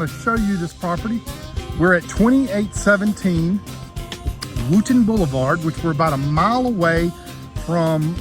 to show you this property. We're at 2817 Wooten Blvd, which we're about a mile away from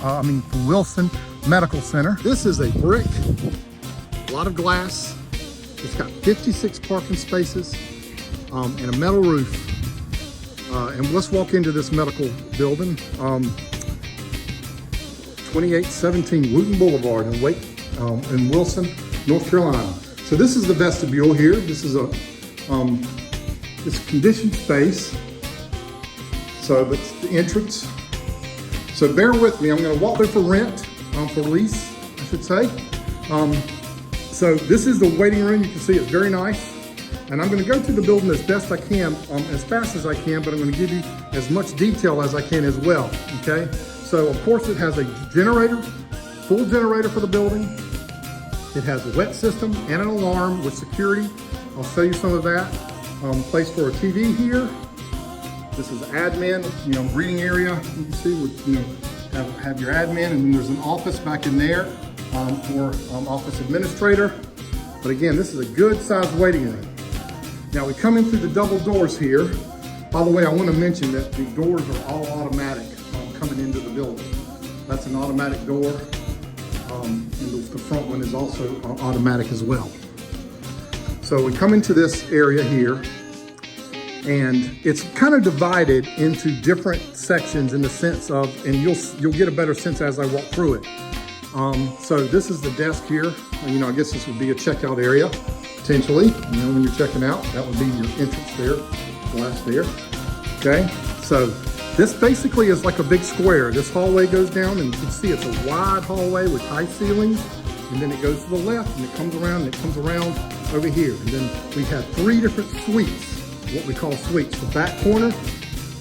from Wilson Medical Center. This is a brick, a lot of glass. It's got 56 parking spaces and a metal roof. And let's walk into this medical building. 2817 Wooten Blvd in Wilson, North Carolina. So this is the vestibule here. This is a conditioned space. So that's the entrance. So bear with me. I'm going to walk through for rent, for lease, I should say. So this is the waiting room. You can see it's very nice. And I'm going to go through the building as best I can, as fast as I can, but I'm going to give you as much detail as I can as well, okay? So of course it has a generator, full generator for the building. It has a wet system and an alarm with security. I'll show you some of that. Place for a TV here. This is admin, reading area. You can see, have your admin, and then there's an office back in there for office administrator. But again, this is a good sized waiting room. Now we come in through the double doors here. By the way, I want to mention that the doors are all automatic coming into the building. That's an automatic door, and the front one is also automatic as well. So we come into this area here, and it's kind of divided into different sections in the sense of, and you'll get a better sense as I walk through it. So this is the desk here. I guess this would be a checkout area. Potentially, when you're checking out, that would be your entrance there, glass there. Okay, so this basically is like a big square. This hallway goes down, and you can see it's a wide hallway with high ceilings, and then it goes to the left, and it comes around, and it comes around over here. And then we have 3 different suites, what we call suites. The back corner,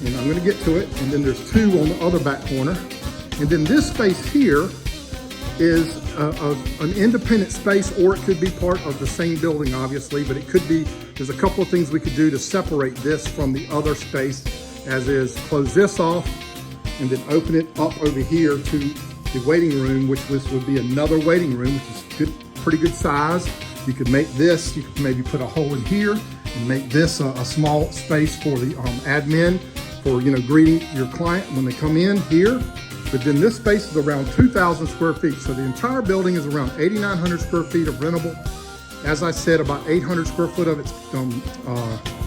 and I'm gonna get to it, and then there's 2 on the other back corner. And then this space here is an independent space, or it could be part of the same building, obviously, but it could be, there's a couple of things we could do to separate this from the other space, as is close this off and then open it up over here to the waiting room, which would be another waiting room, which is pretty good size. You could make this, you could maybe put a hole in here and make this a small space for the admin for, greeting your client when they come in here. But then this space is around 2,000 square feet. So the entire building is around 8,900 square feet of rentable. As I said, about 800 square foot of it's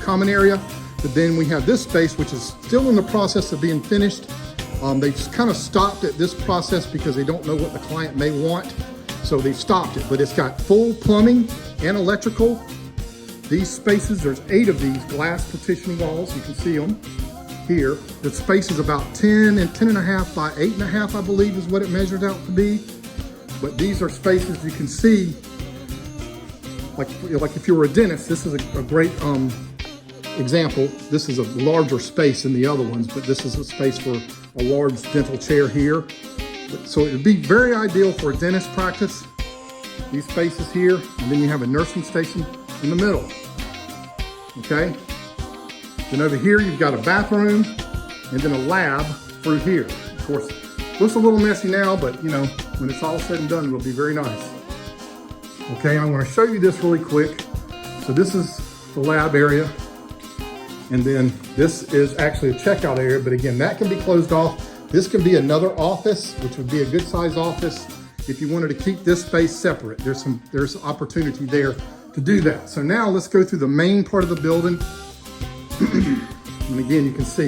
common area. But then we have this space, which is still in the process of being finished. They've kind of stopped at this process because they don't know what the client may want. So they've stopped it, but it's got full plumbing and electrical. These spaces, there's 8 of these glass partition walls. You can see them here. The space is about 10 and 10.5 by 8.5, I believe is what it measured out to be. But these are spaces you can see, like if you were a dentist, this is a great example. This is a larger space than the other ones, but this is a space for a large dental chair here. So it would be very ideal for a dentist practice. These spaces here, and then you have a nursing station in the middle. Okay? Then over here, you've got a bathroom and then a lab through here. Of course, it looks a little messy now, but when it's all said and done, it'll be very nice. Okay, I'm going to show you this really quick. So this is the lab area. And then this is actually a checkout area, but again, that can be closed off. This can be another office, which would be a good size office if you wanted to keep this space separate. There's opportunity there to do that. So now let's go through the main part of the building. And again, you can see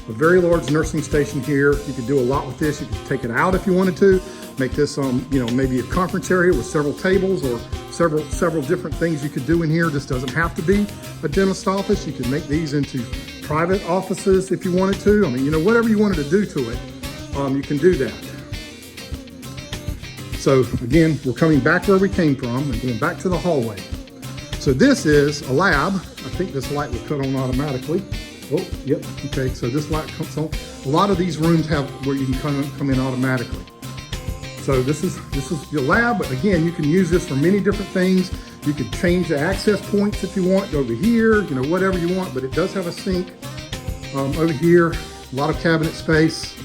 a very large nursing station here. You could do a lot with this. You could take it out if you wanted to, make this, maybe a conference area with several tables or several different things you could do in here. This doesn't have to be a dentist office. You could make these into private offices if you wanted to. Whatever you wanted to do to it, you can do that. So again, we're coming back where we came from and going back to the hallway. So this is a lab. I think this light will cut on automatically. Oh, yep, okay, so this light comes on. A lot of these rooms have where you can come in automatically. So this is your lab, but again, you can use this for many different things. You could change the access points if you want, go over here, whatever you want, but it does have a sink over here, a lot of cabinet space,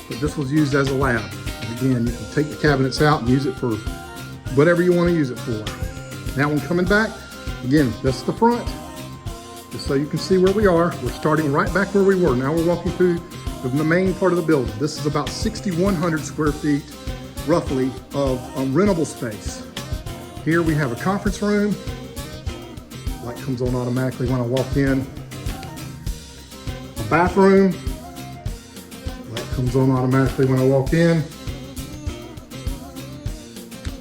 but this was used as a lab. And again, you can take the cabinets out and use it for whatever you want to use it for. Now when coming back, again, this is the front, just so you can see where we are. We're starting right back where we were. Now we're walking through the main part of the building. This is about 6,100 square feet, roughly, of rentable space. Here we have a conference room. Light comes on automatically when I walk in. A bathroom. Light comes on automatically when I walk in.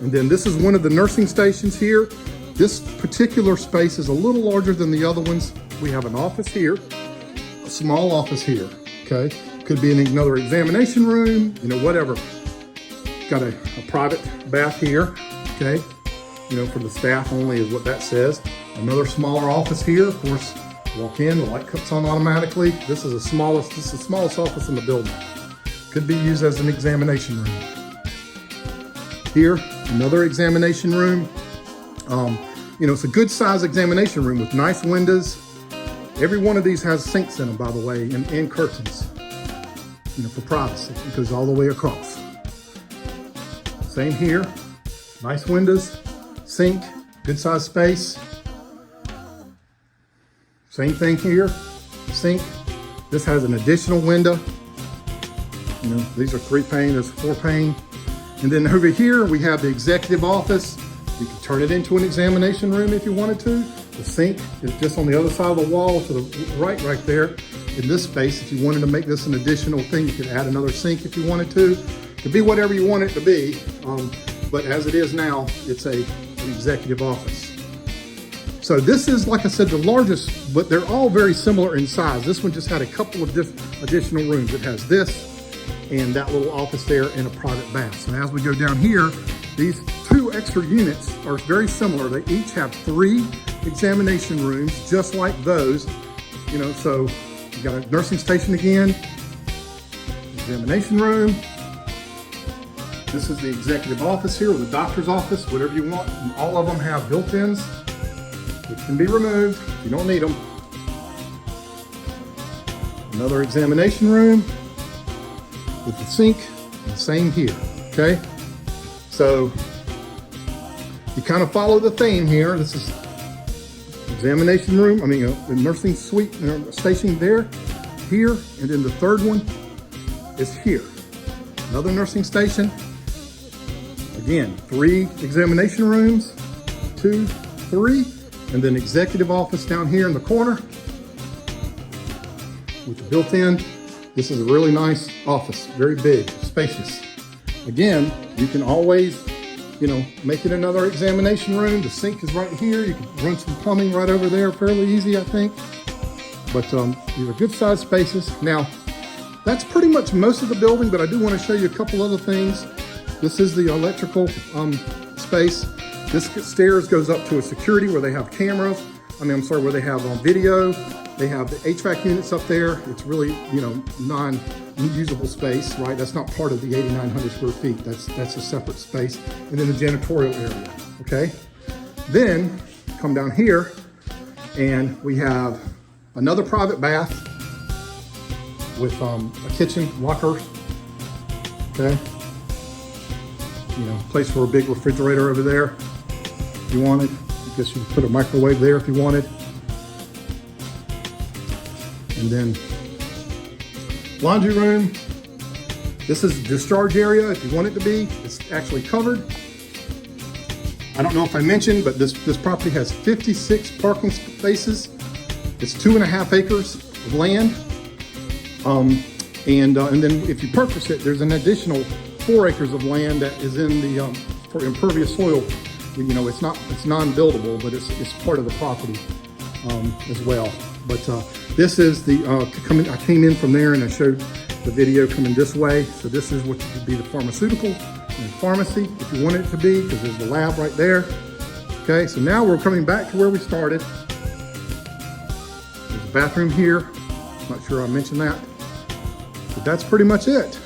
And then this is one of the nursing stations here. This particular space is a little larger than the other ones. We have an office here, a small office here, okay? Could be another examination room, you know, whatever. Got a private bath here, okay? You know, for the staff only is what that says. Another smaller office here, of course. Walk in, the light comes on automatically. This is the smallest office in the building. Could be used as an examination room. Here, another examination room. You know, it's a good size examination room with nice windows. Every one of these has sinks in them, by the way, and curtains, you know, for privacy. It goes all the way across. Same here, nice windows, sink, good size space. Same thing here, sink. This has an additional window. You know, these are 3 pane, there's 4 pane. And then over here, we have the executive office. You can turn it into an examination room if you wanted to. The sink is just on the other side of the wall to the right there. In this space, if you wanted to make this an additional thing, you could add another sink if you wanted to. It could be whatever you want it to be. But as it is now, it's an executive office. So this is, like I said, the largest, but they're all very similar in size. This one just had a couple of additional rooms. It has this and that little office there and a private bath. So as we go down here, these 2 extra units are very similar. They each have 3 examination rooms, just like those. You know, so you got a nursing station again, examination room. This is the executive office here, or the doctor's office, whatever you want. And all of them have built-ins, which can be removed if you don't need them. Another examination room with the sink, and the same here, okay? So you kind of follow the theme here. This is examination room, the nursing suite station there, here, and then the third one is here. Another nursing station. Again, 3 examination rooms, 2, 3, and then executive office down here in the corner with the built-in. This is a really nice office, very big, spacious. Again, you can always, you know, make it another examination room. The sink is right here. You can run some plumbing right over there, fairly easy, I think. But these are good sized spaces. Now, that's pretty much most of the building, but I do want to show you a couple other things. This is the electrical space. This stairs goes up to a security where they have cameras. Where they have video. They have the HVAC units up there. It's really, you know, non-usable space, right? That's not part of the 8,900 square feet. That's a separate space. And then the janitorial area, okay? Then come down here and we have another private bath with a kitchen locker, okay? You know, place for a big refrigerator over there if you wanted. I guess you could put a microwave there if you wanted. And then laundry room. This is the discharge area if you want it to be. It's actually covered. I don't know if I mentioned, but this property has 56 parking spaces. It's 2.5 acres of land. And then if you purchase it, there's an additional 4 acres of land that is in the for impervious soil. You know, it's non-buildable, but it's part of the property as well. But this is the I came in from there and I showed the video coming this way. So this is what could be the pharmaceutical and pharmacy if you want it to be, because there's the lab right there. Okay, so now we're coming back to where we started. There's a bathroom here. Not sure I mentioned that, but that's pretty much it.